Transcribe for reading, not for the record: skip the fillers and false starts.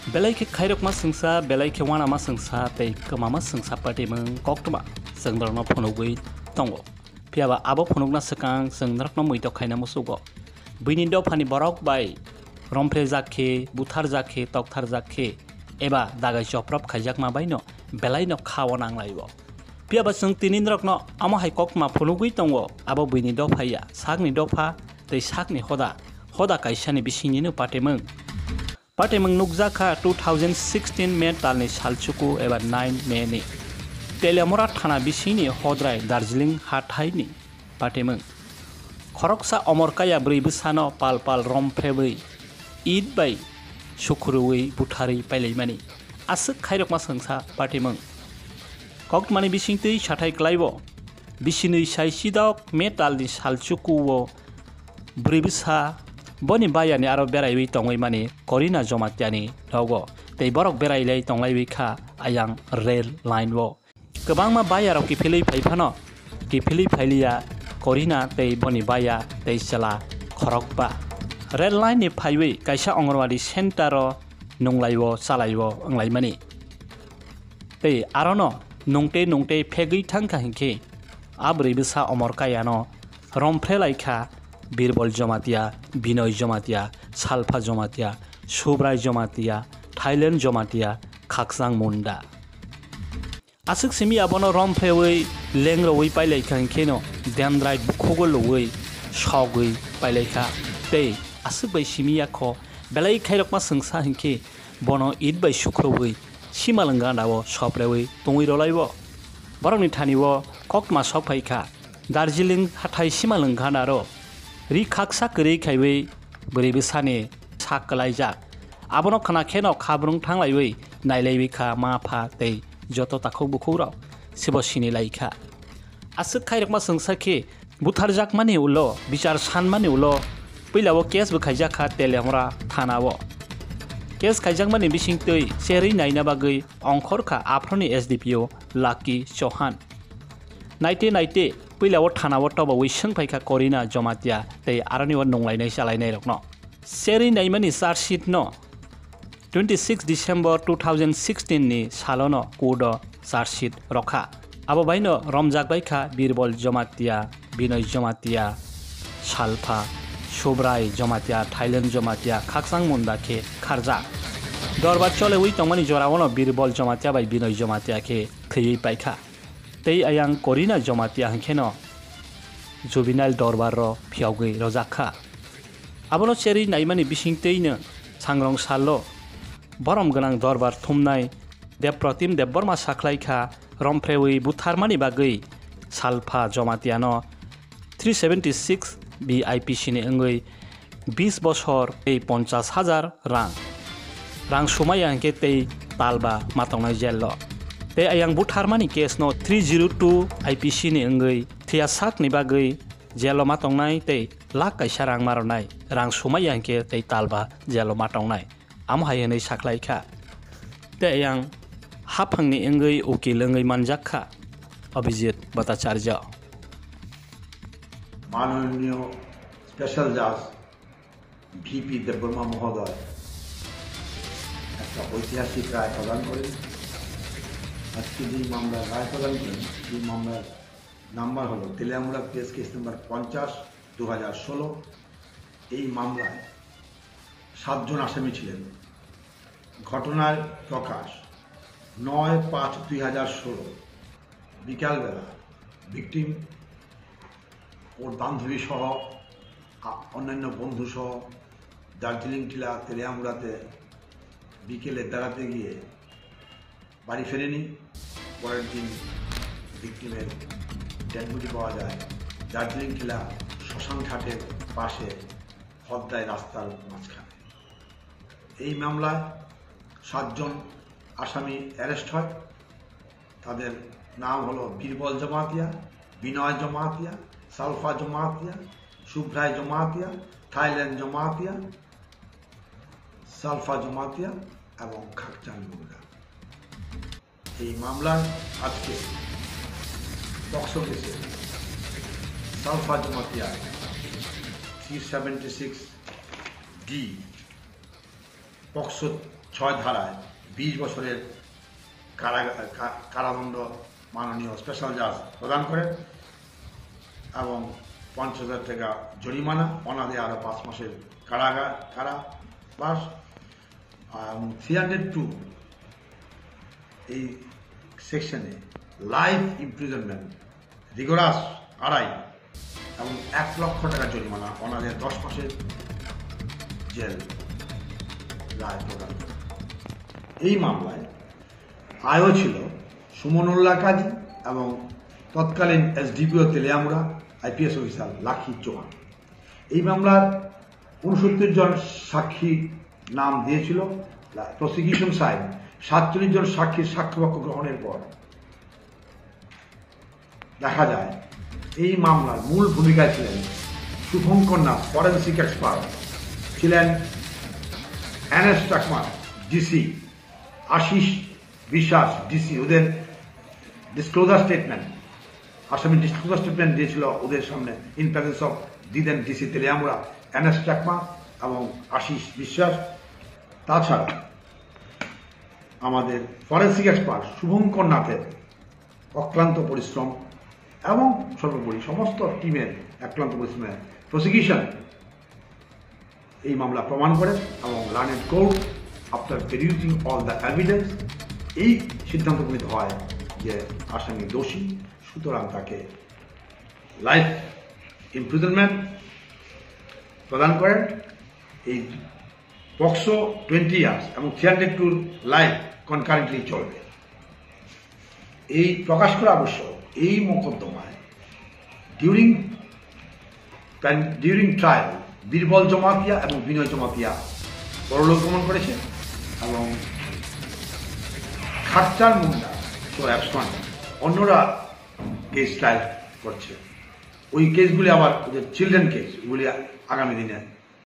Belai ke khairok ma sengsa belai ke wana ma sengsa tei kema ma sengsa pati meng koktoma sengdor no phonogui tongo piaba abo phonogna sekang sengdrak no muito khaina musugo buini do phani borok bai rompre jakhe buthar jakhe tokthar jakhe eba dagai choprop khaijak ma bai no belai no khawo nanglaibo piaba seng tinindrok no amo hai kokma phonogui tongo abo buini do phaiya sakni do pha tei sakni hoda kaisani bisini no patemeng Patemeng nukjaka 2016 May talni salchuku eba 9 May ni Telemora thana bisini hodrai Darjeeling hathai ni Patemeng Khoroksa omorkaya brei bsano pal romprebei id bai sukhrui buthari pailaimani asuk khairokma sengsa Patemeng Kokmani bisingtei sathai klaibo bisini saisidok May talni salchuku wo brei bsa Boni bayani aro berai tongoi mani Corina Jomatiani logo tei borok berai lei tonglai kha ayang rail line wo kebangma bayarok kifilei phaifano kifilei phailia Corina tei boni baya tei chela khorokba rail line ni phaiwi kaisa ongorwadi center ro nunglaiwo chalaiwo anglai mani tei arono nungte phegui thangkha hingkhe abrei bsa omorkayano romfrelai kha Birbol Jomatia, Binoy Jomatia, Salpha Jomatia, Subrai Jomatia, Thailand Jomatia, Khaksang Munda. Asuk simi abono romphewi lengroi pailai khankeno dendrai bukhogoloi shogui pailai kha tei asuk bai simi yakho belai khairokma sengsa hingke bono id bai sukroi simalanga dawo soprewi tongui rolaibo borokni thaniwo kokma sokpai kha Darjeeling hathai simalanga daro ri khaksa kri khaiwi bri bisani saklaijak abono khana kheno khabrung thanglaiwi nailaiwi kha ma pha tei joto takhok bukhura sibo sini laikha asuk khairokma sengsa khe butharjak mani ulo bichar san mani ulo pilawo kes bu khaijak kha telemra thanawo kes khaijak mani bisingtei seri naina bagui ongkhor kha afroni SDPO Lucky Chauhan naite Pilawo thanawo toba wisang paikha Corina Jomatia tei araniwa nonglainai chalainai rokno seri naimani charge sheet no 26 December 2016 ni salono kudo charge sheet rokha abo baino romjak baikha Birbol Jomatia Binoy Jomatia Salpha Subrai Jomatia Thailand Jomatia Khaksang Munda khe kharja dorbar chole wi tongmani jorawono Birbol Jomatia bai Binoy Jomatia khe khei paikha tei ayang Corina Jomatia hangkeno juvenile dorbar ro phiawgui rojakha abono cheri naimani bisingteino sangrong sallo borom ganang dorbar thumnai Deprotim Debborma saklaikha romfrewi butharmani bagui Salpha Jomatia no 376 BIPC ni angui 20 bochor ei 50,000 rang sumai hangke tei talba matongnai jello tei ayang butharmani case no 302 IPC ni angui thia sak ni bagui jelo matongnai tei lak kaisa rang maronai rang sumai hangke tei talba jelo matongnai am hayenei saklaikha tei ayang haphangni angui ukil angui manjakha Abhijit Bhattacharya মাননীয় special জাজ VP Debbarma মহোদয় একটা ঐতিহাসিক রায় প্রদান করেন আজকে যে মামলার রায় প্রদান করেন এই মামলার নাম্বার হলো তেলিয়ামুড়া কেস নম্বর 50/2016 এই মামলায় 7 জন আসামি ছিলেন ঘটনার প্রকাশ 9/5/2016 বিকালবেলা ভিকটিম ওর বান্ধবী সহ অন্যান্য বন্ধু সহ দার্জিলিং টিলা তেলিয়ামুড়াতে বিকেলে বেড়াতে গিয়ে বাড়ি ফেরেনি পরের দিন ভিকটিমের ডেডবডি পাওয়া যায় দার্জিলিং টিলা শ্মশান ঘাটের পাশে হদ্দায় রাস্তার মাঝখানে এই মামলায় 7 জন আসামি অ্যারেস্ট হয় তাদের নাম হলো বীরবল জমাতিয়া বিনয় জমাতিয়া সালফা জমাতিয়া সুব্রাই জমাতিয়া থাইল্যান্ড জমাতিয়া সালফা জমাতিয়া এবং খাকচাং মুন্ডা এই মামলায় আজকে পক্সো কেসে সালফা জমাতিয়া 376D পক্সো 6 ধারায় 20 বছরের কারাদণ্ড মাননীয় স্পেশাল জাজ প্রদান করেন এবং 50,000 টাকা জরিমানা, অনাদে আরও 5 মাসের কারাবাস। 302 এই সেকশনে লাইফ ইমপ্রিজনমেন্ট, রিগোরাস আড়াই এবং 1 লক্ষ টাকা জরিমানা, অনাদের 10 মাসের জেল রায় প্রদান করে। এই মামলায় আয়ও ছিল সুমনুল্লাহ কাজী এবং তৎকালীন এসডিপিও তেলিয়ামুড়া আইপিএস অফিসার লাখি চৌহান। এই মামলার 69 জন সাক্ষী নাম দিয়েছিল প্রসিকিউশন সাইড। 47 জন সাক্ষীর সাক্ষ্যবাক্য গ্রহণের পর দেখা যায় এই মামলার মূল ভূমিকায় ছিলেন শুভঙ্কর, ফরেন্সিক এক্সপার্ট ছিলেন এনএস চাকমা ডিসি, আশিস বিশ্বাস ডিসি। ওদের ডিসক্লোজার স্টেটমেন্ট, আসামি ডিসক্লোজার স্টেটমেন্ট দিয়েছিল ওদের সামনে in presence of the then DC Teliamura, NS Chakma এবং আশিস বিশ্বাস। তাছাড়া আমাদের ফরেন্সিক এক্সপার্ট শুভঙ্কর নাথের অক্লান্ত পরিশ্রম এবং সর্বোপরি সমস্ত টিমের অক্লান্ত পরিশ্রমের প্রসিকিউশন এই মামলা প্রমাণ করে এবং learned court after perusing all the evidence এই সিদ্ধান্ত উপনীত হয় যে আসামি দোষী, সুতরাং তাকে লাইফ ইমপ্রিজনমেন্ট প্রদান করেন। এই পক্সো 20 ইয়ার্স এবং 302 লাইফ কনকারেন্টলি চলবে। এই প্রকাশ করা আবশ্যক, এই মোকদ্দমায় ডিউরিং ট্রায়াল বীরবল জমাতিয়া এবং বিনয় জমাতিয়া পরলোক গমন করেছে এবং খাট্টার মুন্ডা তো অ্যাবসেন্ট, অন্যরা কেস ট্রায়াল করছে। ওই কেসগুলি আবার ওদের চিলড্রেন কেস, ওগুলি আগামী দিনে